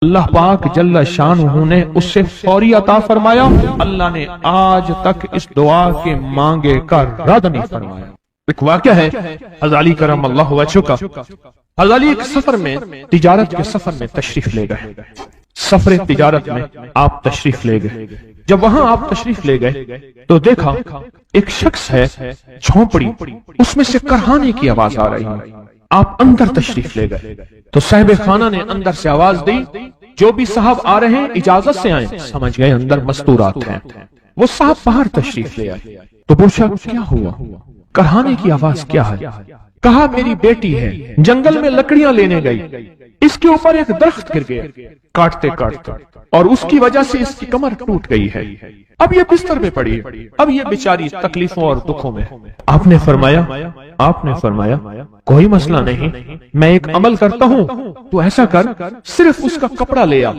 اللہ پاک جل شانہ نے اس سے فوری عطا فرمایا. اللہ نے آج تک اس دعا کے مانگے کا رد نہیں فرمایا. ایک واقعہ ہے حضرت علی کرم اللہ وجہہ کا. حضرت علی ایک سفر میں تجارت کے سفر میں تشریف لے گئے. سفر تجارت میں آپ تشریف لے گئے. جب وہاں آپ تشریف لے گئے تو دیکھا ایک شخص ہے جھونپڑی, اس میں سے کرہانے کی آواز آ رہی ہے. آپ اندر تشریف لے گئے تو صاحب خانہ نے اندر سے آواز دی, جو بھی صاحب آ رہے ہیں اجازت سے آئیں. سمجھ گئے اندر مستورات ہیں. وہ صاحب باہر تشریف لے آئے تو پوچھا کیا ہوا, کرہانے کی آواز کیا ہے؟ کہا میری بیٹی ہے, جنگل میں لکڑیاں لینے گئی, اس کے اوپر ایک درخت گر گیا کاٹتے کاٹتے, اور اس کی وجہ سے اس کی کمر ٹوٹ گئی ہے. اب یہ بستر میں پڑی ہے, اب یہ بیچاری تکلیفوں اور دکھوں میں. آپ نے فرمایا کوئی مسئلہ نہیں, میں ایک عمل کرتا ہوں, تو ایسا کر صرف اس کا کپڑا لے آ.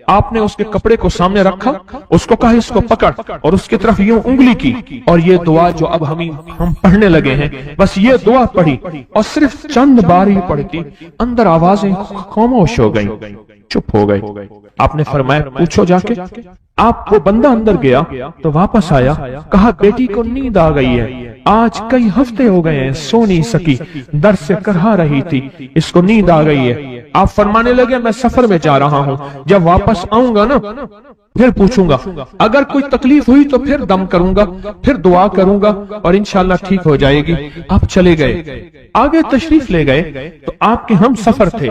آپ نے اس کے کپڑے کو سامنے رکھا, اس کو کہا اس کو پکڑ, اور اس کی طرف یوں انگلی کی, اور یہ دعا جو اب ہم پڑھنے لگے ہیں, بس یہ دعا پڑھی, اور صرف چند بار ہی پڑھی تھی, اندر آوازیں خاموش ہو گئیں, چپ ہو گئی. آپ نے فرمایا پوچھو جا کے. آپ وہ بندہ اندر گیا تو واپس آیا, کہا بیٹی کو نیند آ گئی ہے, آج کئی ہفتے ہو گئے ہیں سو نہیں سکی, در سے کرہا رہی تھی, اس کو نیند آ گئی ہے. آپ فرمانے لگے میں سفر میں جا رہا ہوں, جب واپس آؤں گا نا پھر پوچھوں گا, اگر کوئی تکلیف ہوئی تو پھر دم کروں گا, پھر دعا کروں گا, اور انشاءاللہ ٹھیک ہو جائے گی. آپ چلے گئے, آگے تشریف لے گئے تو آپ کے ہم سفر تھے,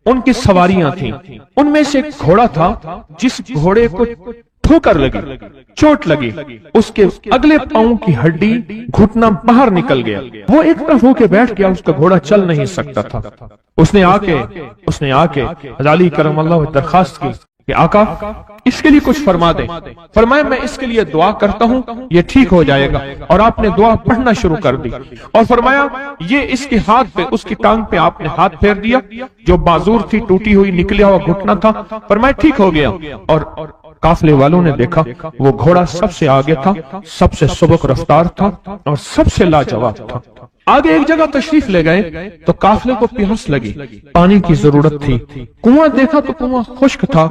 ان کی سواریاں تھیں. ان میں سے ایک گھوڑا تھا جس گھوڑے کو ٹھوکر لگی, چوٹ لگی, اس کے اگلے پاؤں کی ہڈی گھٹنا باہر نکل گیا. وہ ایک طرف ہو کے بیٹھ گیا, اس کا گھوڑا چل نہیں سکتا تھا. اس نے آ کے حضرت علی کرم اللہ درخواست کی کہ آقا اس کے لیے کچھ فرما دیں. فرمایا میں اس کے لیے دعا کرتا ہوں, یہ ٹھیک ہو جائے گا. اور آپ نے دعا پڑھنا شروع کر دی, اور فرمایا یہ اس کے ہاتھ پہ, اس کی ٹانگ پہ آپ نے ہاتھ پھیر دیا, جو معذور تھی ٹوٹی ہوئی نکلیا ہوا گھٹنا تھا. فرمایا ٹھیک ہو گیا. اور قافلے والوں نے دیکھا وہ گھوڑا سب سے آگے تھا, سب سے سبک رفتار تھا, اور سب سے لاجواب تھا. آگے ایک جگہ تشریف لے گئے تو قافلے کو پیاس لگی, پانی کی ضرورت تھی. کنواں دیکھا تو کنواں خشک تھا.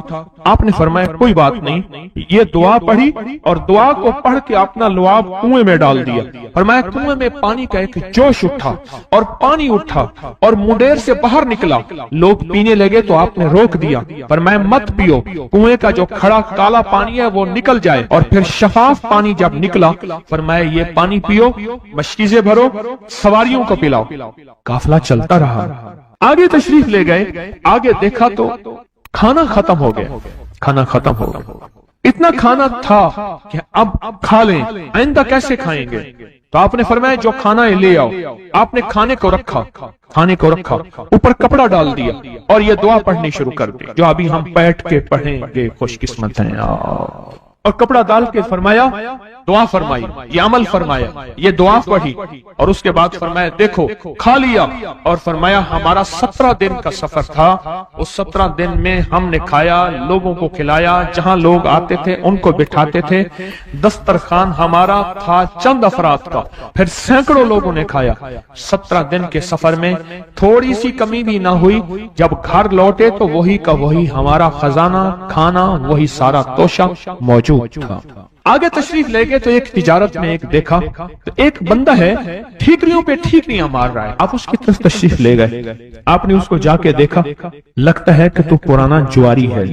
آپ نے فرمایا کوئی بات نہیں, یہ دعا پڑھی, اور دعا کو پڑھ کے اپنا لعاب کنویں میں ڈال دیا. فرمایا کنویں میں پانی کا ایک جوش اٹھا, اور پانی اٹھا اور منڈیر سے باہر نکلا. لوگ پینے لگے تو آپ نے روک دیا. فرمایا مت پیو, کنویں کا جو کھڑا کالا پانی ہے وہ نکل جائے, اور پھر شفاف پانی جب نکلا فرمایا یہ پانی پیو, مشکیزیں بھرو, سواریوں کو پلاؤ. قافلہ چلتا رہا. آگے تشریف لے گئے, آگے دیکھا تو کھانا ختم ہو گیا. اتنا کھانا تھا کہ اب کھا لیں, آئندہ کیسے کھائیں گے؟ تو آپ نے فرمایا جو کھانا ہے لے آؤ. آپ نے کھانے کو رکھا, اوپر کپڑا ڈال دیا, اور یہ دعا پڑھنی شروع کر دی جو ابھی ہم بیٹھ کے پڑھیں گے. خوش قسمت ہیں. اور کپڑا ڈال کے فرمایا دعا فرمائی, یہ عمل فرمایا, یہ دعا پڑھی, اور اس کے بعد فرمایا دیکھو کھا لیا. اور فرمایا ہمارا 17 دن کا سفر تھا, اس 17 دن میں ہم نے کھایا, لوگوں کو کھلایا, جہاں لوگ آتے تھے ان کو بٹھاتے تھے. دسترخوان ہمارا تھا چند افراد کا, پھر سینکڑوں لوگوں نے کھایا. 17 دن کے سفر میں تھوڑی سی کمی بھی نہ ہوئی. جب گھر لوٹے تو وہی کا وہی ہمارا خزانہ, کھانا وہی سارا توشہ موجود تھا. آگے تشریف لے گئے تو ایک تجارت میں ایک دیکھا تو ایک بندہ ہے ٹھیکریوں پہ ٹھیکریاں مار رہا ہے. آپ اس کی طرف تشریف لے گئے, آپ نے اس کو جا کے دیکھا, لگتا ہے کہ تو پرانا جواری ہے.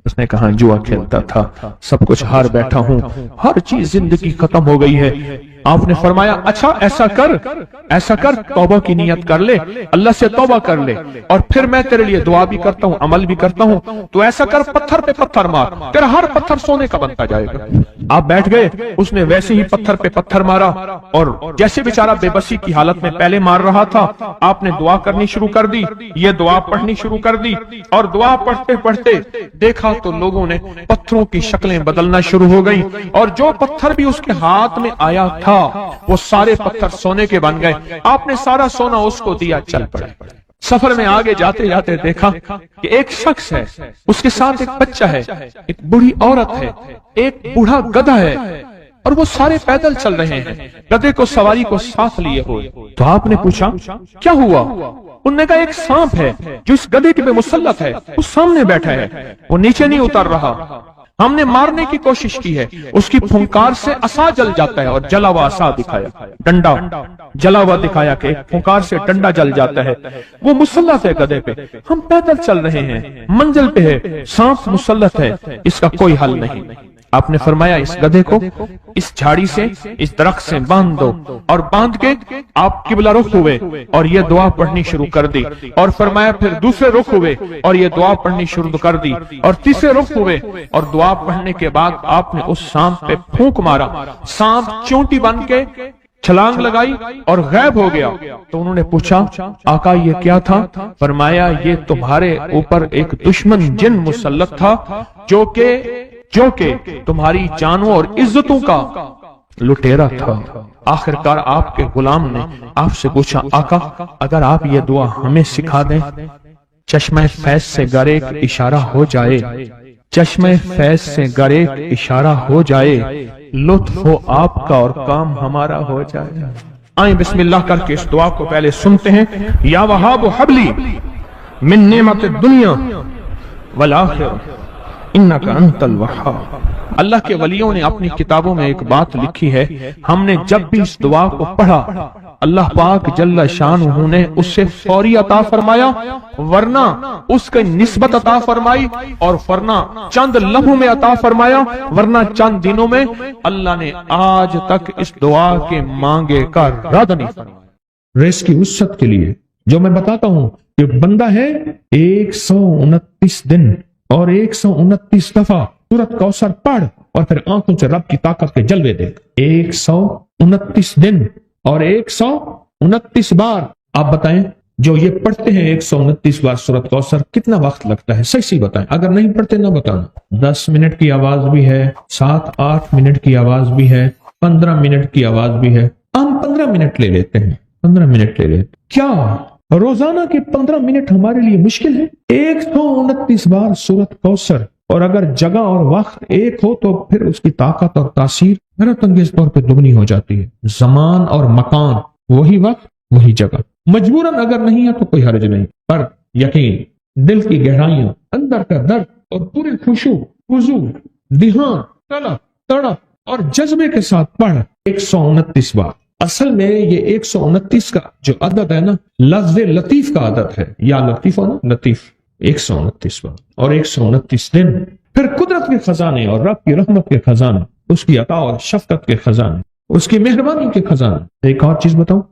اس نے کہا جوا کھیلتا تھا, سب کچھ ہار بیٹھا ہوں, ہر چیز زندگی ختم ہو گئی ہے. آپ نے فرمایا اچھا ایسا کر توبہ کی نیت کر لے, اللہ سے توبہ کر لے, اور پھر میں تیرے لیے دعا بھی کرتا ہوں, عمل بھی کرتا ہوں. تو ایسا کر پتھر پہ پتھر مار, تیرا ہر پتھر سونے کا بنتا جائے گا. آپ بیٹھ گئے, اس نے ویسے ہی پتھر پہ پتھر مارا, اور جیسے بیچارہ بے بسی کی حالت میں پہلے مار رہا تھا, آپ نے دعا کرنی شروع کر دی, یہ دعا پڑھنی شروع کر دی. اور دعا پڑھتے پڑھتے دیکھا تو لوگوں نے پتھروں کی شکلیں بدلنا شروع ہو گئی, اور جو پتھر بھی اس کے ہاتھ میں آیا تھا وہ سارے پتھر سونے کے بن گئے. آپ نے سارا سونا اس کو دیا, چل پڑے. سفر میں آگے جاتے جاتے دیکھا کہ ایک شخص ہے, اس کے ساتھ ایک بچہ ہے, ایک بوڑھی عورت ہے, ایک بوڑھا گدھا ہے. اور وہ سارے پیدل چل رہے ہیں، گدھے کو سواری کو ساتھ لیے ہوئے۔ تو آپ نے پوچھا کیا ہوا؟ انہوں نے کہا ایک سانپ ہے جو اس گدھے کے پہ مسلط ہے، اس سامنے بیٹھا ہے، وہ نیچے نہیں اتر رہا، ہم نے مارنے کی کوشش کی ہے، اس کی پھنکار سے عصا جل جاتا ہے، اور جلا ہوا عصا دکھایا، ڈنڈا جلا ہوا دکھایا کہ ایک پھنکار سے ڈنڈا جل جاتا ہے، وہ مسلط ہے گدھے پہ، ہم پیدل چل رہے ہیں، منزل پہ ہے، سانپ مسلط ہے، اس کا کوئی حل نہیں۔ آپ نے فرمایا اس گدھے کو اس جھاڑی سے، اس درخت سے باندھ دو، اور باندھ کے آپ قبلہ رخ ہوئے اور یہ دعا پڑھنی شروع کر دی، اور فرمایا پھر دوسرے رخ ہوئے اور یہ دعا پڑھنی شروع کر دی، اور تیسرے رخ ہوئے اور دعا پڑھنے کے بعد آپ نے اس سانپ پہ پھونک مارا، سانپ چونٹی بن کے چھلانگ لگائی اور غائب ہو گیا۔ تو انہوں نے پوچھا آقا یہ کیا تھا؟ فرمایا یہ تمہارے اوپر ایک دشمن جن مسلط تھا جو کہ تمہاری جانوں اور عزتوں کا لٹیرا تھا۔ آخرکار آپ کے غلام نے آپ سے پوچھا آقا اگر آپ یہ دعا ہمیں سکھا دیں، چشمہ فیض سے گر ایک اشارہ ہو جائے، چشمہ فیض سے گر ایک اشارہ ہو جائے، لطف ہو آپ کا اور کام ہمارا ہو جائے۔ آئیں بسم اللہ کر کے اس دعا کو پہلے سنتے ہیں۔ یا وہاب حبلی من نعمت الدنیا والآخرہ انک انت الوہاب۔ اللہ کے ولیوں نے اپنی کتابوں میں ایک بات لکھی ہے، ہم نے جب بھی اس دعا کو پڑھا اللہ پاک جل شانہ نے اس سے فوری عطا فرمایا، ورنہ اس کی نسبت عطا فرمائی، اور ورنہ چند لمحوں میں عطا فرمایا، ورنہ چند دنوں میں۔ اللہ نے آج تک اس دعا کے مانگے کا رد نہیں فرمایا۔ ریس کی وسعت کے لیے جو میں بتاتا ہوں کہ بندہ ہے 129 دن اور 129 دفعہ سورۃ کوثر پڑھ اور پھر آنکھوں سے رب کی طاقت کے جلوے دیکھ۔ 129 دن اور 129 بار۔ آپ بتائیں جو یہ پڑھتے ہیں 129 بار سورۃ کوثر کتنا وقت لگتا ہے؟ صحیح بتائیں، اگر نہیں پڑھتے نہ بتانا۔ 10 منٹ کی آواز بھی ہے، 7-8 منٹ کی آواز بھی ہے، 15 منٹ کی آواز بھی ہے۔ ہم 15 منٹ لے لیتے ہیں، 15 منٹ لے لیتے۔ کیا روزانہ کے 15 منٹ ہمارے لیے مشکل ہے؟ 129 بار سورۃ کوثر، اور اگر جگہ اور وقت ایک ہو تو پھر اس کی طاقت اور تاثیر حیرت انگیز طور پہ دگنی ہو جاتی ہے۔ زمان اور مکان وہی وقت وہی جگہ، مجبوراً اگر نہیں ہے تو کوئی حرج نہیں، پر یقین دل کی گہرائیاں، اندر کا درد اور پورے خشوع خضوع، دھیان، طلب تڑپ اور جذبے کے ساتھ پڑھ 129 بار۔ اصل میں یہ 129 کا جو عدد ہے نا، لفظ لطیف کا عدد ہے، یا لطیف ہو نا لطیف، 129 بار اور 129 دن۔ پھر قدرت کے خزانے اور رب کی رحمت کے خزانے، اس کی عطا اور شفقت کے خزانے، اس کی مہربانی کے خزانے۔ ایک اور چیز بتاؤں،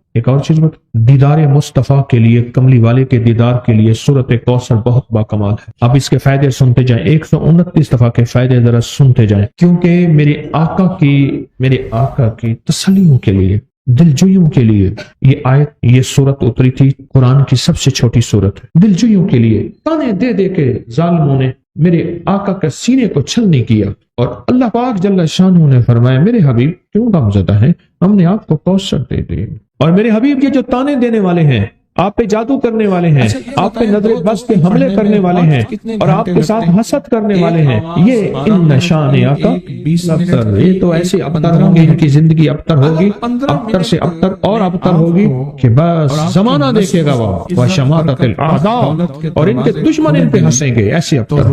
دیدار مصطفیٰ کے لیے، کملی والے کے دیدار کے لیے سورۃ کوثر بہت باکمال ہے۔ اب اس کے فائدے سنتے جائیں، 129 دفعہ کے فائدے ذرا سنتے جائیں، کیونکہ میرے آقا کی تسلیوں کے لیے، دلجوئیوں کے لیے یہ آیت، یہ سورت اتری تھی۔ قرآن کی سب سے چھوٹی سورت ہے۔ دلجوئیوں کے لیے تانے دے دے کے ظالموں نے میرے آقا کا سینے کو چھلنی کیا، اور اللہ پاک جل شانہ نے فرمایا میرے حبیب کیوں غمزدہ ہیں، ہم نے آپ کو کوثر دے دی۔ اور میرے حبیب یہ جو تانے دینے والے ہیں، آپ پہ جادو کرنے والے ہیں، آپ پہ نظر بس کے حملے کرنے والے ہیں، اور آپ کے ساتھ حسد کرنے والے ہیں، یہ ان نشان آقا ابتر، یہ تو ایسے ابتر ہوں گے، ان کی زندگی ابتر ہوگی، ابتر سے ابتر اور ابتر ہوگی کہ بس زمانہ دیکھے گا وہ شماتت الاعداء، اور ان کے دشمن ان پہ ہنسیں گے، ایسے ابتر۔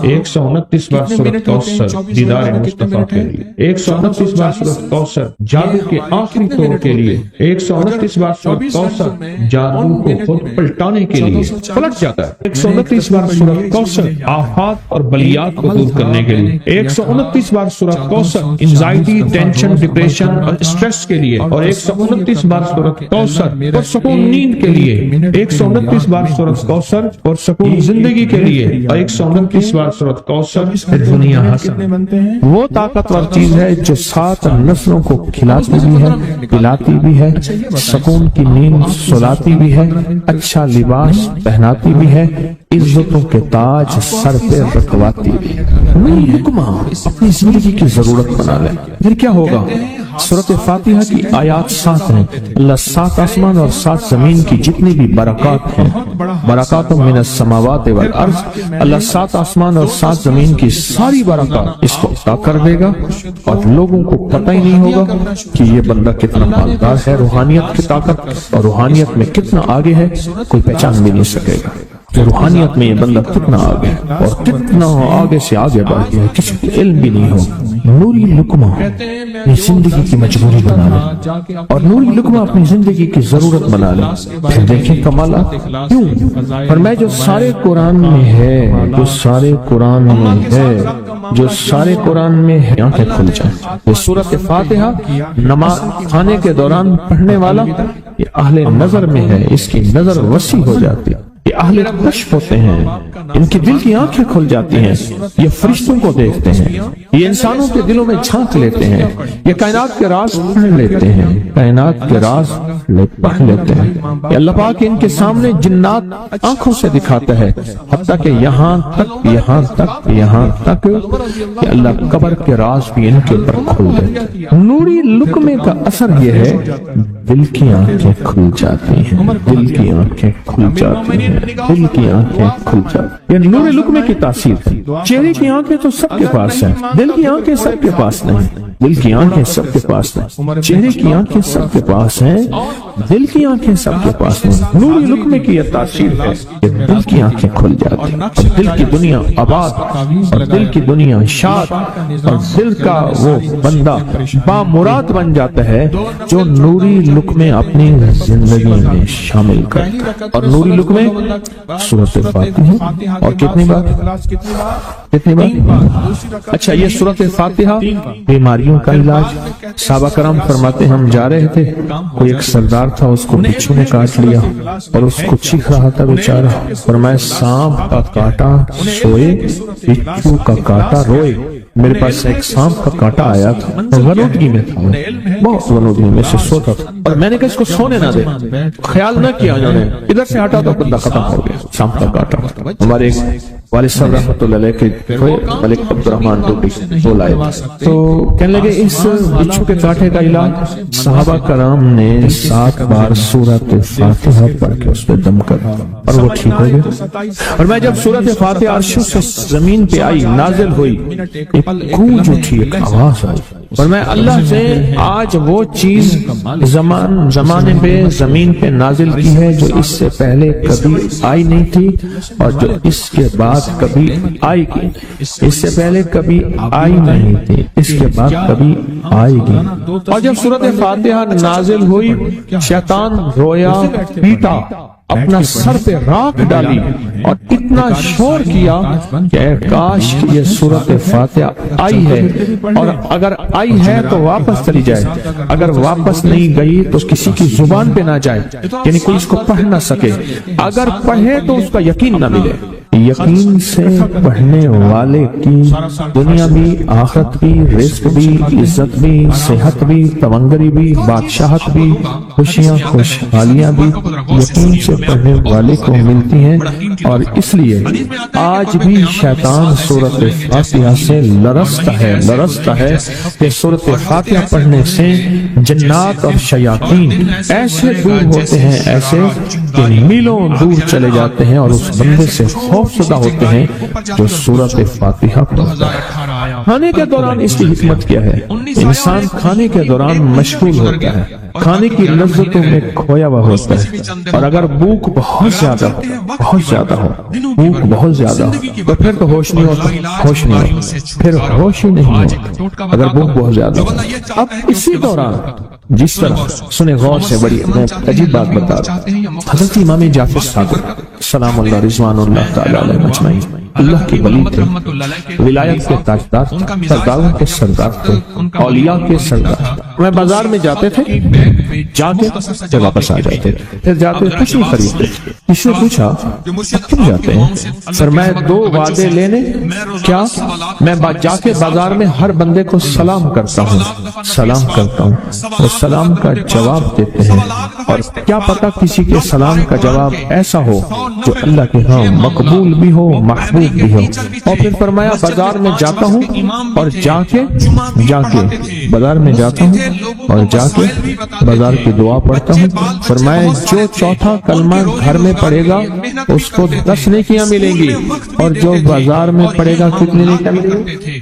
129 بار سورۃ کوثر دیدار مصطفیٰ کے لیے، 129 بار سورۃ کوثر جادو کے آخری طور کے لیے، 129 بار سورۃ کوثر جادو کو خود پلٹانے کے لیے، پلٹ جاتا ہے۔ 129 بار سورۃ کوثر آفات اور بلیات کو دور کرنے کے لیے، 129 بار سورۃ کوثر انزائٹی، ٹینشن، ڈپریشن اور اسٹریس کے لیے، اور 129 بار سورۃ کوثر پرسکون نیند کے لیے، 129 بار سورۃ کوثر پرسکون زندگی کے لیے، اور 129 بار سورۃ کوثر دنیا حسن۔ وہ طاقتور چیز ہے جو 7 نسلوں کو کھلاتی بھی ہے، پلاتی بھی ہے، سکون کی نیند سلاتی بھی ہے، اچھا لباس پہناتی بھی ہے، عزتوں کے تاج سر پہ رکھواتی بھی ہے۔ نہیں حکمہ اپنی زندگی کی ضرورت بنا لے، پھر کیا ہوگا؟ سورۃ فاتحہ کی آیات 7 ہیں۔ اللہ 7 آسمان اور 7 زمین کی جتنی بھی برکات ہیں، برکات من السماوات والارض، اللہ 7 آسمان اور 7 زمین کی ساری برکات اس کو عطا کر دے گا، اور لوگوں کو پتہ ہی نہیں ہوگا کہ یہ بندہ کتنا مالدار ہے، روحانیت کی طاقت اور روحانیت میں کتنا آگے ہے کوئی پہچان بھی نہیں سکے گا کہ روحانیت میں یہ بندہ کتنا آگے اور کتنا آگے سے آگے بڑھ گیا ہے، کسی کو علم بھی نہیں ہو۔ نوری لقمہ یہ زندگی کی مجبوری بنا لے اور نوری لقمہ اپنی زندگی کی ضرورت بنا لے۔ پھر دیکھیں کمالات کیوں، فرمایا جو سارے قرآن میں ہے، جو سارے قرآن میں ہے، جو سارے قرآن میں ہے، آنکھیں کھل جائیں۔ یہ سورۃ فاتحہ نماز کھانے کے دوران پڑھنے والا یہ اہل نظر میں ہے، اس کی نظر وسیع ہو جاتی، یہ اہل کشف ہوتے ہیں، ان کی دل کی آنکھیں کھل جاتی ہیں، یہ فرشتوں کو دیکھتے ہیں، یہ انسانوں کے دلوں میں جھانک لیتے ہیں، یہ کائنات کے راز پڑھ لیتے ہیں، کائنات کے راز پڑھ لیتے ہیں۔ یہ اللہ پاک ان کے سامنے جنات آنکھوں سے دکھاتا ہے، حتیٰ کہ یہاں تک کہ اللہ قبر کے راز بھی ان کے اوپر کھل دیتے ہیں۔ نوری لقمے کا اثر یہ ہے دل کی آنکھیں کھل جاتی ہیں، دل کی آنکھیں کھل جاتی ہیں، دل کی آنکھیں کھل جاتی ہیں۔ یہ نور لقمے کی تاثیر ہے۔ چہرے کی آنکھیں تو سب کے پاس ہیں، دل کی آنکھیں سب کے پاس نہیں، دل کی آنکھیں سب کے پاس نہیں، چہرے کی آنکھیں سب کے پاس ہیں، دل کی آنکھیں سب کے پاس نہیں۔ نور لقمے کی یہ تاثیر ہے کہ دل کی آنکھیں کھل جاتی ہیں اور دل کی دنیا آباد اور دل کی دنیا شاد اور دل کا وہ بندہ بامراد بن جاتا ہے جو نوری لقمے اپنی زندگی میں شامل کرتا ہے۔ اور نوری لقمے سورۃ فاتحہ اور کتنی بار؟ اچھا، یہ سورۃ فاتحہ بیماریوں کا علاج۔ صحابہ کرام فرماتے ہم جا رہے تھے، کوئی ایک سردار تھا، اس کو بچھو نے کاٹ لیا اور اس کو چیخ رہا تھا بیچارہ، فرمایا سانپ کا کاٹا سوئے، بچھو کا کاٹا روئے۔ میرے پاس ایک سانپ کا کانٹا آیا تھا، غنودگی میں تھا، بہت غنودگی میں سے سوتا تھا، اور میں نے کہا اس کو سونے نہ دے، خیال نہ کیا انہوں نے، ادھر سے ہٹا تو بندہ ختم ہو گیا، سانپ کا کانٹا۔ ہمارے والد صاحب رحمۃ اللہ علیہ کے ملک عبد الرحمان ڈوبی وہ لائے تو کہنے لگے اس بچھو کے کانٹے کا علاج صحابہ کرام نے 7 بار سورۃ فاتحہ پڑھ کے اس پہ دم کر اور وہ ٹھیک ہو گیا۔ اور میں جب سورۃ فاتحہ عرش سے زمین پہ آئی، نازل ہوئی، ایک گونج اٹھی، ایک آواز آئی، اور میں اللہ سے آج وہ چیز زمانے پہ زمین پہ نازل کی ہے جو اس سے پہلے کبھی آئی نہیں تھی اور جو اس کے بعد کبھی آئے گی، اس سے پہلے کبھی آئی نہیں تھی، اس کے بعد کبھی آئے گی۔ اور جب سورۃ فاتحہ نازل ہوئی، شیطان رویا، پیٹا، اپنا سر پہ راکھ ڈالی اور اتنا شور کیا کہ اے کاش کہ یہ سورۃ فاتحہ آئی ہے، اور اگر آئی ہے تو واپس چلی جائے، اگر واپس نہیں گئی تو کسی کی زبان پہ نہ جائے، یعنی کوئی اس کو پڑھ نہ سکے، اگر پڑھے تو اس کا یقین نہ ملے۔ یقین سے پڑھنے والے کی دنیا بھی، آخرت بھی، رزق بھی، عزت بھی، صحت بھی، تونگری بھی، بادشاہت بھی، خوشیاں خوشحالیاں بھی یقین سے پڑھنے والے کو ملتی ہیں۔ اور اس لیے آج بھی شیطان سورۃ فاتحہ سے لرزتا ہے کہ سورۃ فاتحہ پڑھنے سے جنات اور شیاطین ایسے دور ہوتے ہیں، ایسے کہ میلوں دور چلے جاتے ہیں اور اس بندے سے خوف زدہ ہوتے ہیں جو سورۃ فاتحہ پڑھتا ہے۔ کھانے کے دوران اس کی حکمت کیا ہے؟ انسان کھانے کے دوران مشغول ہوتا ہے، کھانے کی لذتوں میں کھویا ہوا ہوتا ہے، اور اگر بھوک بہت زیادہ ہو بھوک بہت زیادہ ہو تو پھر تو ہوش نہیں ہوتا، پھر ہوش ہی نہیں ہوتا اگر بھوک بہت زیادہ ہو۔ اب اسی دوران جس طرح سنے غور سے، بڑی میں عجیب بات بتا رہا ہوں، حضرت امام جعفر صادق سلام اللہ رضوان اللہ تعالی علیہ مجمعین اللہ کے ولی تھے، ولایت کے تاجدار تھے، سرداروں کے سردار تھے، اولیاء کے سردار تھے۔ میں بازار میں جاتے تھے، جا کے پھر واپس آ جاتے تھے، پھر جاتے کچھ نہیں خریدتے۔ کسی نے پوچھا کیوں جاتے ہیں؟ پھر میں 2 وعدے لینے، کیا میں جا کے بازار میں ہر بندے کو سلام کرتا ہوں اور سلام کا جواب دیتے ہیں، اور کیا پتہ کسی کے سلام کا جواب ایسا ہو جو اللہ کے ہاں مقبول بھی ہو محبوب بھی ہو۔ اور پھر فرمایا بازار میں جاتا ہوں اور جا کے بازار میں جاتا ہوں اور جا کے بازار کی دعا پڑھتا ہوں۔ فرمایا جو چوتھا کلمہ گھر میں پڑھے گا اس کو 10 نیکیاں ملیں گی، اور جو بازار میں پڑھے گا کتنے نیکیاں ملیں گی؟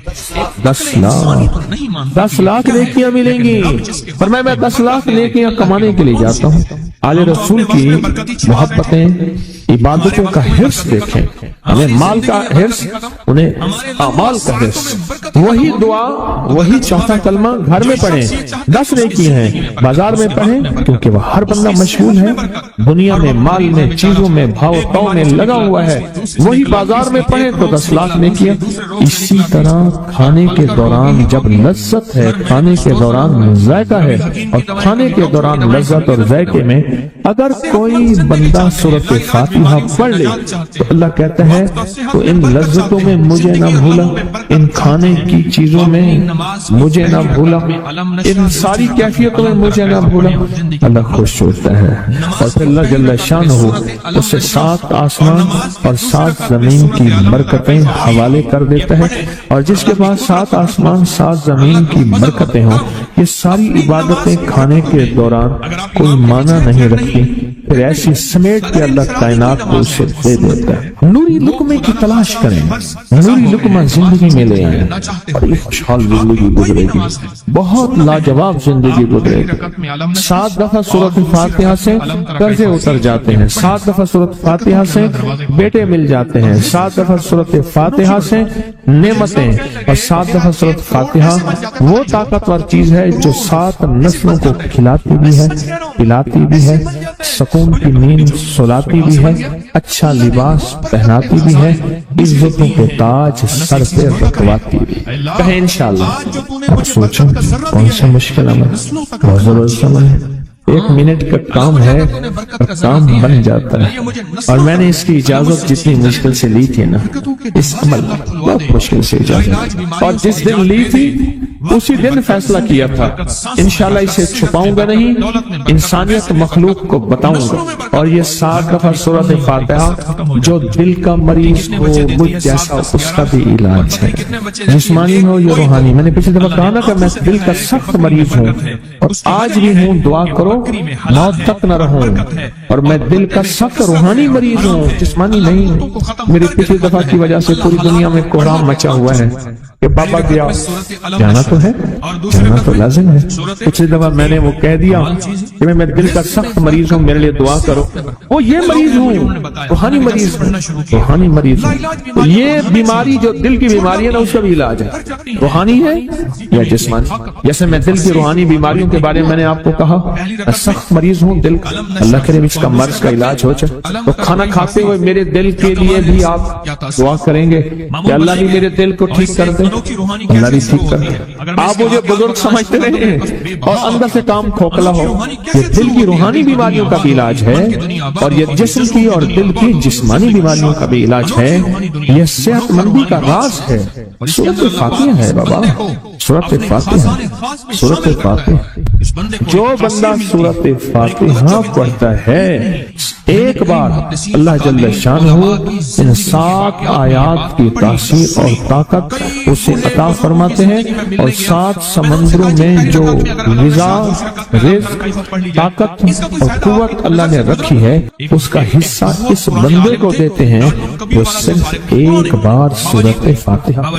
10 لاکھ نیکیاں ملیں گی۔ فرمایا میں 10 لاکھ نیکیاں کمانے کے لیے جاتا ہوں۔ آل رسول کی محبتیں، عبادتوں کا حرص دیکھیں، ہمیں مال کا حرص، انہیں اعمال کا حرص۔ وہی دعا، وہی چوتھا کلمہ گھر میں پڑھیں، 10 نیکی ہیں، بازار میں پڑھیں کیونکہ وہ ہر بندہ مشغول ہے، دنیا میں، مال میں، چیزوں میں، بھاؤ تاؤ میں لگا ہوا ہے۔ وہی بازار میں پڑھیں تو 10 لاکھ نیکیاں۔ اسی طرح کھانے کے دوران جب لذت ہے، کھانے کے دوران ذائقہ ہے، اور کھانے کے دوران لذت اور ذائقے میں اگر کوئی بندہ سورۃ فاتحہ پڑھ لے تو اللہ کہتا ہے تو ان لذتوں میں مجھے نہ بھولا، ان کھانے کی چیزوں میں مجھے نہ بھولا، ان ساری کیفیتوں میں مجھے نہ بھولا۔ اللہ خوش ہوتا ہے، اور پھر اللہ جل شانہ اسے 7 آسمان اور 7 زمین کی برکتیں حوالے کر دیتا ہے، اور جس کے پاس 7 آسمان 7 زمین کی برکتیں ہوں، یہ ساری عبادتیں کھانے کے دوران کوئی معنی نہیں رکھتی، پھر ایسی سمیٹ کے اللہ کائنات کو اسے دے دیتا ہے۔ نوری لقمے کی تلاش کریں، نوری لقمہ زندگی میں لے آئیں، اور ایک خوشحال زندگی گزرے گی، بہت لاجواب زندگی گزرے گی۔ 7 دفعہ سورۃ فاتحہ سے قرضے اتر جاتے ہیں، 7 دفعہ سورۃ فاتحہ سے بیٹے مل جاتے ہیں، 7 دفعہ سورۃ فاتحہ سے نعمتیں، اور 7 دفعہ سورۃ فاتحہ وہ طاقتور چیز ہے جو 7 نسلوں کو کھلاتی بھی ہے، پلاتی بھی ہے، سکون کی نیند سلاتی بھی ہے، اچھا لباس پہناتی بھی ہے، عزتوں کے تاج سر پہ رکھواتی بھی۔ کہیں انشاءاللہ اب سوچیں کون سا مشکل عمل، بہت ضرورت عمل ہے، 1 منٹ کا کام ہے اور کام بن جاتا ہے۔ اور میں نے اس کی اجازت جتنی مشکل سے لی تھی نا، اس عمل بہت مشکل سے اجازت، اور جس دن لی تھی اسی دن فیصلہ کیا تھا انشاءاللہ اسے چھپاؤں گا نہیں، انسانیت مخلوق کو بتاؤں گا۔ اور یہ 7 دفعہ سورۃ فاتحہ جو دل کا مریض ہو مجھ جیسا اس کا بھی علاج ہے، جسمانی ہو یا روحانی۔ میں نے پچھلی دفعہ کہا نا کہ میں دل کا سخت مریض ہوں اور آج بھی ہوں، دعا کرو موت تک نہ رہوں، اور میں دل کا سخت روحانی مریض ہوں، جسمانی نہیں ہوں۔ میری پچھلی دفعہ کی وجہ سے پوری دنیا میں کوہرام مچا ہوا ہے کہ بابا گیا، جانا تو ہے، جانا تو لازم ہے۔ پچھلی دفعہ میں نے وہ کہہ دیا کہ میں دل کا سخت مریض ہوں، میرے لیے دعا کرو، وہ یہ مریض ہوں، روحانی مریض ہوں، روحانی مریض ہوں۔ یہ بیماری جو دل کی بیماری ہے نا، اس کا بھی علاج ہے، روحانی ہے یا جسمانی۔ جیسے میں دل کی روحانی بیماریوں کے بارے میں نے آپ کو کہا، میں سخت مریض ہوں دل کا، اللہ کرے اس کا مرض کا علاج ہو جائے۔ تو کھانا کھاتے ہوئے میرے دل کے لیے بھی آپ دعا کریں گے کہ اللہ بھی میرے دل کو ٹھیک کر دے، اللہ بھی ٹھیک کر دے۔ آپ مجھے بزرگ سمجھتے رہے اور اندر سے کام کھوکھلا ہو، یہ دل کی روحانی بیماریوں کا بھی علاج ہے، اور یہ جسم کی اور دل کی جسمانی بیماریوں کا بھی علاج ہے۔ یہ صحت مندی کا راز ہے، سورۃ فاتحہ ہے بابا، سورۃ فاتحہ، سورۃ فاتحہ۔ جو بندہ سورۃ فاتحہ پڑھتا ہے ایک بار، اللہ جل شانہ ان 7 آیات کی تاثیر اور طاقت اسے عطا فرماتے ہیں، اور 7 سمندروں میں جو غذا، رزق، طاقت اور قوت اللہ نے رکھی ہے اس کا حصہ اس بندے کو دیتے ہیں جو صرف ایک بار سورۃ فاتحہ۔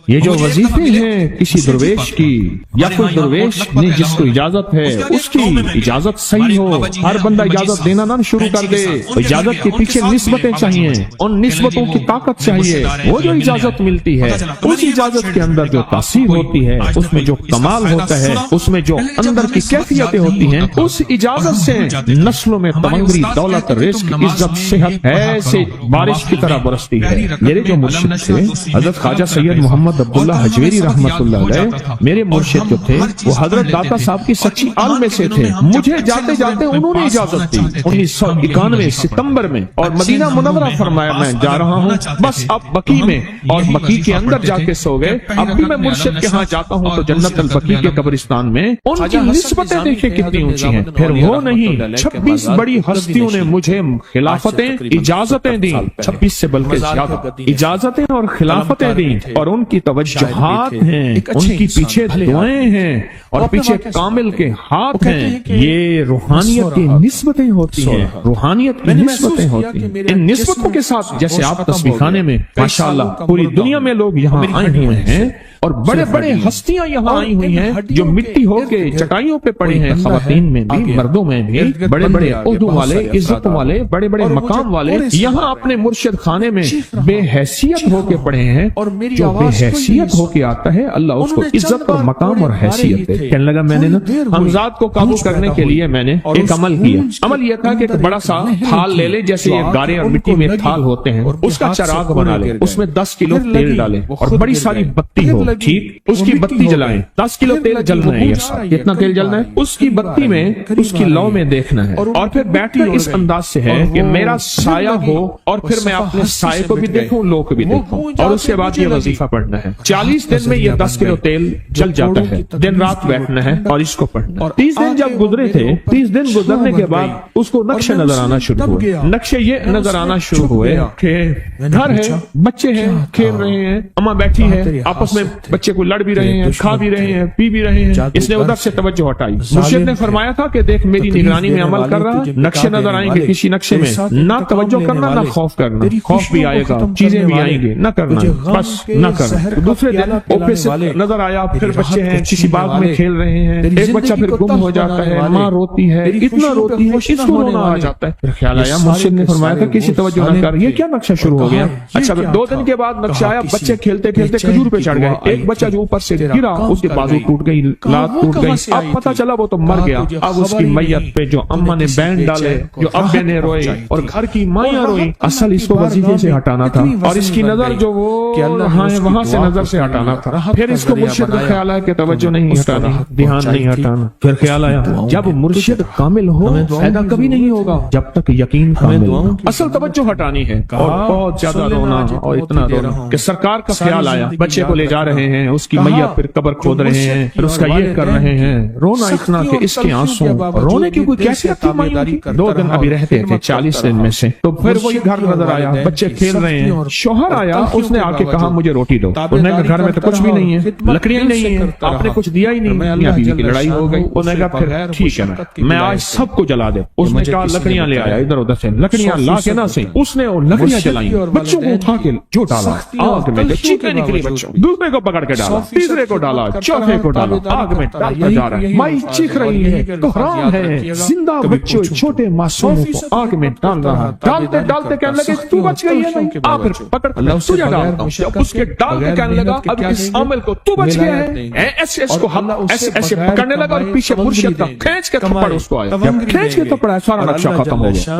یہ جو وظیفے ہیں کسی درویش کی یا کوئی درویش نے جس کو اجازت ہے اس کی اجازت صحیح ہو، ہر بندہ اجازت دینا نہ شروع کر دے، اجازت کے پیچھے نسبتیں چاہیے، ان نسبتوں کی طاقت چاہیے۔ وہ جو اجازت ملتی ہے اس اجازت کے اندر جو تاثیر ہوتی ہے، اس میں جو کمال ہوتا ہے، اس میں جو اندر کی کیفیتیں ہوتی ہیں، اس اجازت سے نسلوں میں تمنگری، دولت، رزق، عزت، صحت ایسے بارش کی طرح برستی ہے۔ میرے جو مرشد تھے حضرت خواجہ سید محمد محمد عبداللہ حجویری رحمۃ اللہ علیہ میرے مرشد جو تھے وہ حضرت داتا صاحب کی سچی آل میں سے تھے. مجھے جاتے جاتے انہوں نے اجازت دی 1991 ستمبر میں اور مدینہ منورہ فرمایا میں جا رہا ہوں بس اب بقی میں اور بقی کے اندر جا کے سو گئے. اب بھی میں مرشد کے ہاں جاتا ہوں تو جنت البقیع کے قبرستان میں ان کی نسبتیں دیکھیں کتنی اونچی ہیں. پھر وہ نہیں 26 بڑی ہستیوں نے مجھے خلافتیں اجازتیں دی 26 سے بلکہ زیادہ اجازتیں اور خلافتیں دی اور ان کی توجہات ہیں ان کی پیچھے دعائیں ہیں اور پیچھے کامل کے ہاتھ ہیں. یہ روحانیت کی نسبتیں ہوتی ہیں روحانیت کی نسبتیں ہوتی ہیں. ان نسبتوں کے ساتھ جیسے آپ تصویر خانے میں ماشاءاللہ پوری دنیا میں لوگ یہاں آئے ہوئے ہیں اور بڑے بڑے ہستیاں یہاں آئی ہوئی ہیں جو مٹی ہو کے چٹائیوں پہ پڑی ہیں خواتین میں بھی مردوں میں بھی بڑے بڑے عہدوں والے عزت والے بڑے بڑے مقام والے یہاں اپنے مرشد خانے میں بے حیثیت ہو کے پڑے ہیں. جو بے حیثیت ہو کے آتا ہے اللہ اس کو عزت اور مقام اور حیثیت دے. کہنے لگا میں نے نا حمزات کو قابو کرنے کے لیے میں نے ایک عمل کیا. عمل یہ تھا کہ ایک بڑا سا تھال لے لے جیسے یہ گارے اور مٹی میں تھال ہوتے ہیں اس کا چراغ بنا لے اس میں 10 کلو تیل ڈالے اور بڑی ساری بتی ہو ٹھیک اس کی بتی جلائیں 10 کلو تیل جلنا ہے. کتنا تیل جلنا ہے اس کی بتی میں اس کی لو میں دیکھنا ہے اور پھر بیٹھنا اس انداز سے ہے کہ میرا سایہ ہو اور پھر میں اپنے سائے کو بھی دیکھوں لو کو بھی دیکھوں اور اس کے بعد یہ وظیفہ پڑھنا ہے. 40 دن میں یہ 10 کلو تیل جل جاتا ہے. دن رات بیٹھنا ہے اور اس کو پڑھنا. 30 دن جب گزرے تھے 30 دن گزرنے کے بعد اس کو نقشے نظر آنا شروع ہوئے. نقشے یہ نظر آنا شروع ہوئے کہ گھر ہے بچے ہیں کھیل رہے ہیں اماں بیٹھی ہے آپس میں بچے کو لڑ بھی رہے ہیں کھا بھی رہے ہیں پی بھی رہے ہیں. اس نے ادھر سے توجہ ہٹائی. مرشد نے فرمایا تھا کہ دیکھ میری نگرانی میں عمل کر رہا نقشے نظر آئیں گے کسی نقشے میں نہ توجہ کرنا نہ خوف کرنا. خوف بھی آئے گا چیزیں بھی آئیں گے نہ کرنا بس نہ کرنا. دوسرے دن اوپر سے نظر آیا پھر بچے ہیں کسی باغ میں کھیل رہے ہیں ایک بچہ پھر گم ہو جاتا ہے ماں روتی ہے اتنا روتی ہے اس کو رونا آ جاتا ہے. پھر خیال آیا مرشد نے فرمایا تھا کسی توجہ نہ کر. یہ کیا نقشہ شروع ہو گیا. اچھا 2 دن کے بعد نقشہ آیا بچے کھیلتے کھیلتے کھجور پہ چڑھ گئے. ایک بچہ جو اوپر سے گرا اس کے بازو ٹوٹ گئی لات ٹوٹ گئی. اب پتہ چلا وہ تو مر گیا. اب اس کی میت پہ جو اماں نے بینڈ ڈالے جو ابے نے روئے اور گھر کی مائیں روئی. اصل اس کو وظیفے سے ہٹانا تھا اور اس کی نظر جو وہ وہاں سے نظر سے ہٹانا تھا. پھر اس کو مرشد کا خیال آیا کہ توجہ نہیں ہٹانا دھیان نہیں ہٹانا. پھر خیال آیا جب مرشد کامل ہو فائدہ کبھی نہیں ہوگا جب تک یقین کامل ہو. اصل توجہ ہٹانی ہے اور بہت زیادہ رونا اور اتنا رونا کہ سرکار کا خیال آیا بچے کو لے جا رہے ہیں اس کی میت پھر قبر کھود رہے ہیں پھر اس کا یہ کر رہے ہیں. رونا اتنا کہ اس کے آنسو رونے کی کوئی کیفیت تھی مائیں کی. 2 دن ابھی رہتے تھے 40 دن میں سے. تو پھر وہی گھر نظر آیا بچے کھیل رہے ہیں. شوہر آیا اس نے آ کے کہا مجھے روٹی دو. اس نے کہا گھر میں تو کچھ بھی نہیں ہے لکڑیاں نہیں ہیں آپ نے کچھ دیا ہی نہیں. میاں بیوی کی لڑائی ہو گئی. اس نے کہا پھر ٹھیک ہے میں آج سب کو جلا دے. اس نے کہا لکڑیاں لے آیا ادھر ادھر سے لکڑیاں لا کے نہ سے اس نے لکڑیاں جلائیں بچوں کو اٹھا کے جو ڈالا آگ میں چیخیں نکلی بچوں. دوسرے کو پکڑ کے ڈالا تیسرے کو ڈالا چوتھے کو ڈالا آگ میں ڈالتا جا رہا ہے. مائی چیخ رہی ہے تو حرام ہے زندہ بچوں چھوٹے معصوموں کو آگ میں ڈال رہا. ڈالتے ڈالتے کہنے لگے تو بچ گئی ہے نہیں آ پھر پکڑ تجھے ڈالتا ہوں. جب اس کے ڈال کے کہنے لگا اب اس عامل کو تو بچ گیا ہے ایسے اس کو ایسے پکڑنے لگا اور پیچھے مرشد کا کھینچ کے تھپڑ اس کو آیا. جب کھینچ کے تھپڑا سارا نقشہ ختم ہو گیا.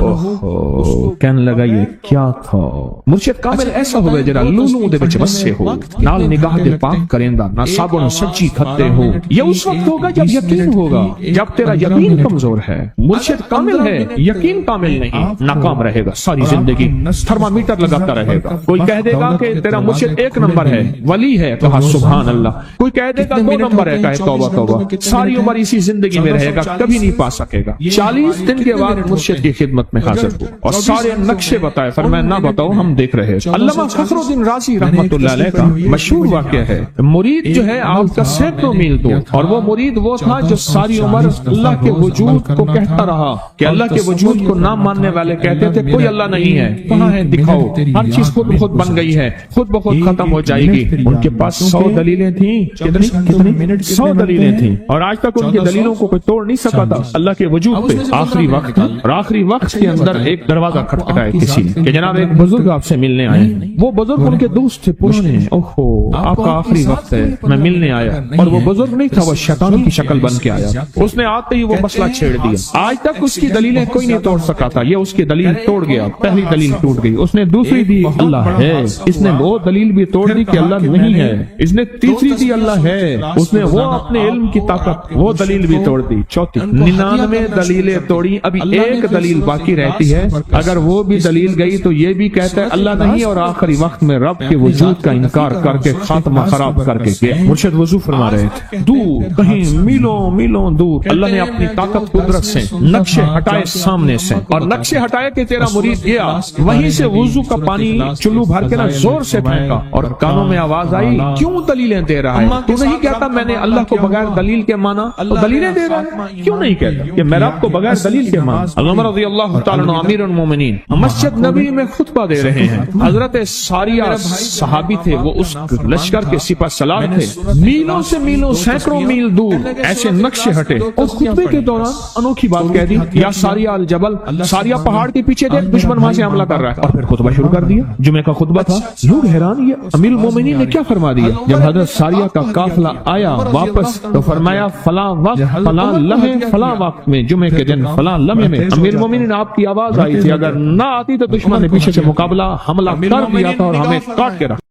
کہنے لگا یہ کیا تھا. مرشد کامل ایسا ہوئے جرا لولو دے وچ وسے ہو نال نگاہ دے پاک کریندا نہ صابن سچی کھتے ہو. یہ اس وقت ہوگا جب یقین ہوگا جب تیرا یقین کمزور ہے. مرشد کامل ہے یقین کامل نہیں ناکام رہے گا ساری زندگی تھرمامیٹر لگاتا رہے گا. کوئی کہہ دے گا کہ تیرا مرشد 1 نمبر ہے ولی ہے کہا سبحان اللہ. کوئی کہہ دے گا 2 نمبر ہے کہے توبہ توبہ. ساری عمر اسی زندگی میں رہے گا کبھی نہیں پا سکے گا. 40 دن کے بعد مرشد کی خدمت میں حاضر ہو اور سارے نقشے بتائے. فرمایا نہ بتاؤ ہم دیکھ رہے ہیں. علامہ فخر الدین رازی رحمۃ اللہ علیہ کا مشہور واقعہ ہے. مرید جو ہے آپ کا سینکڑوں میل دور اور وہ مرید وہ تھا جو ساری عمر اللہ کے وجود کو کہتا رہا کہ اللہ کے وجود کو نہ ماننے والے کہتے تھے کوئی اللہ نہیں ہے کہاں ہے دکھاؤ. ہر چیز خود بخود بن گئی ہے خود بخود ختم ہو جائے گی. ان کے پاس 100 دلیلیں تھیں. کتنی 100 دلیلیں تھیں اور آج تک ان کی دلیلوں کو کوئی توڑ نہیں سکا تھا اللہ کے وجود پہ. آخری وقت اور آخری وقت کے اندر ایک دروازہ کھٹکھٹایا کسی نے کہ جناب ایک بزرگ آپ سے ملنے آئے. وہ بزرگ ان کے دوست تھے پرانے. اوہو آپ کا آخری وقت ہے میں ملنے آیا. اور وہ بزرگ نہیں تھا وہ شیطان کی شکل بن کے آیا. اس نے آتے ہی وہ مسئلہ چھیڑ دیا. آج تک اس کی دلیلیں کوئی نہیں توڑ سکا تھا. یہ اس کی دلیل توڑ گیا. پہلی دلیل ٹوٹ گئی. اس نے دوسری دی اللہ ہے. اس نے وہ دلیل بھی توڑ دی کہ اللہ نہیں ہے، اس نے تیسری تھی اللہ ہے، اس نے وہ اپنے علم کی طاقت وہ دلیل بھی توڑ دی۔ چوتھی 99 دلیلیں توڑی، ابھی ایک دلیل باقی رہتی ہے، اگر وہ بھی دلیل گئی تو یہ بھی کہتا ہے اللہ نہیں، اور آخری وقت میں رب کے وجود کا انکار کر کے خاتمہ خراب کر کے گیا۔ مرشد وضو فرما رہے تھے، دور کہیں میلوں میلوں دور اللہ نے اپنی طاقت قدرت سے نقشے ہٹائے سامنے سے، اور نقشے ہٹائے کہ تیرا مرید گیا، وہیں سے وضو کا پانی چلو بھر کے نہ زور سے پھینکا، اور کانوں میں آواز آئی کیوں دلیلیں دے رہا ہے؟ تو نہیں کہتا میں نے اللہ کو بغیر دلیل کے مانا، تو دلیلیں دے رہا ہے کیوں نہیں کہتا کہ میں رب کو بغیر دلیل کے مانا؟ عمر رضی اللہ تعالیٰ عنہ امیر المومنین مسجد نبی میں خطبہ دے رہے ہیں، حضرت ساریہ صحابی تھے، وہ اس لشکر کے سپہ سالار تھے، میلوں سے میلوں سینکڑوں میل دور ایسے نقشے ہٹے، اور خطبے کے دوران انوکھی بات کہہ دی، یا ساریہ الجبل، ساریہ پہاڑ کے پیچھے دیکھ دشمن وہاں سے حملہ کر رہا ہے، اور پھر خطبہ شروع کر دیا۔ جمعہ کا خطبہ تھا، لوگ حیران، یہ امیر المومنین نے کیا فرما دیا؟ جب حضرت ساریہ کا قافلہ آیا واپس تو فرمایا فلاں وقت فلاں لمحے فلاں وقت میں جمعے کے دن فلاں لمحے میں امیر المومنین آپ کی آواز آئی تھی، اگر نہ آتی تو دشمن نے پیچھے سے مقابلہ حملہ کر دیا تھا اور ہمیں کاٹ کے رکھا۔